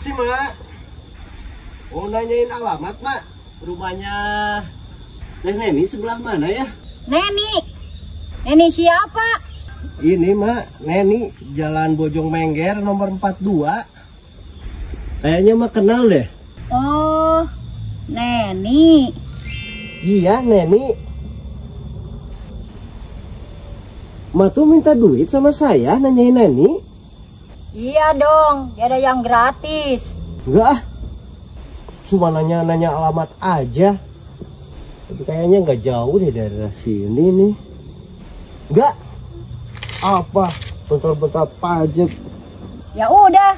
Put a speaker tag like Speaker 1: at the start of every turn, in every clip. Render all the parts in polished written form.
Speaker 1: Permisi, Mak. Mau nanyain alamat, Mak. Rumahnya Teh Neni sebelah mana ya?
Speaker 2: Neni? Neni siapa?
Speaker 1: Ini, Mak. Neni, Jalan Bojong Mengger nomor 42. Kayaknya Mak kenal deh.
Speaker 2: Oh, Neni.
Speaker 1: Iya, Neni. Mak tuh minta duit sama saya nanyain Neni.
Speaker 2: Iya dong, gak ada yang gratis.
Speaker 1: Enggak, cuma nanya-nanya alamat aja. Tapi kayaknya nggak jauh deh dari sini nih. Enggak. Apa? Bentar-bentar pajak.
Speaker 2: Ya udah,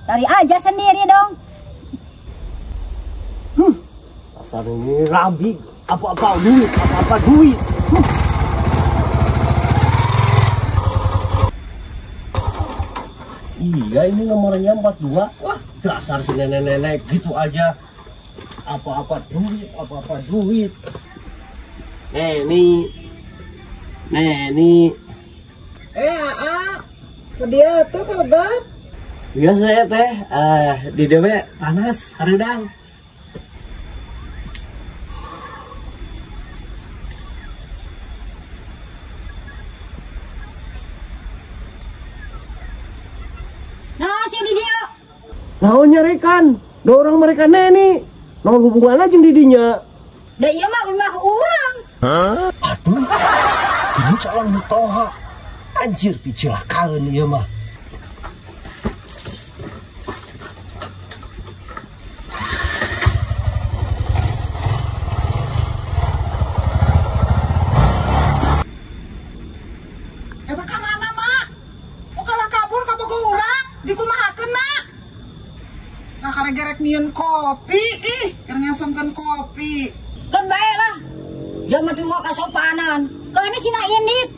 Speaker 2: cari aja sendiri dong.
Speaker 1: Pasar ini rabi. Apa-apa duit, apa-apa duit. Iya, ini nomornya 42. Wah, dasar si nenek-nenek gitu aja. Apa-apa duit, apa-apa duit. Neni.
Speaker 3: Dia tuh kabar.
Speaker 1: Biasa ya teh, di dewe panas, hareudang.
Speaker 2: Nah, si Didio.
Speaker 1: Nah, nyarikan, dorong mereka Neni. Naon hubungan aja didinya.
Speaker 2: Da iya mah rumah orang.
Speaker 1: Aduh, ini calon mutoha. Anjir, picilakaan ieu mah.
Speaker 3: Eta ka mana, Mak? Bukalah kabur ka bogo urang, dikumahakeun, Mak. Nah, karek-gerek nyieun kopi, keur ngasongkeun kopi.
Speaker 2: Kan bae lah. Jangan tunggu kasopanan. Kau ini Cina Indit.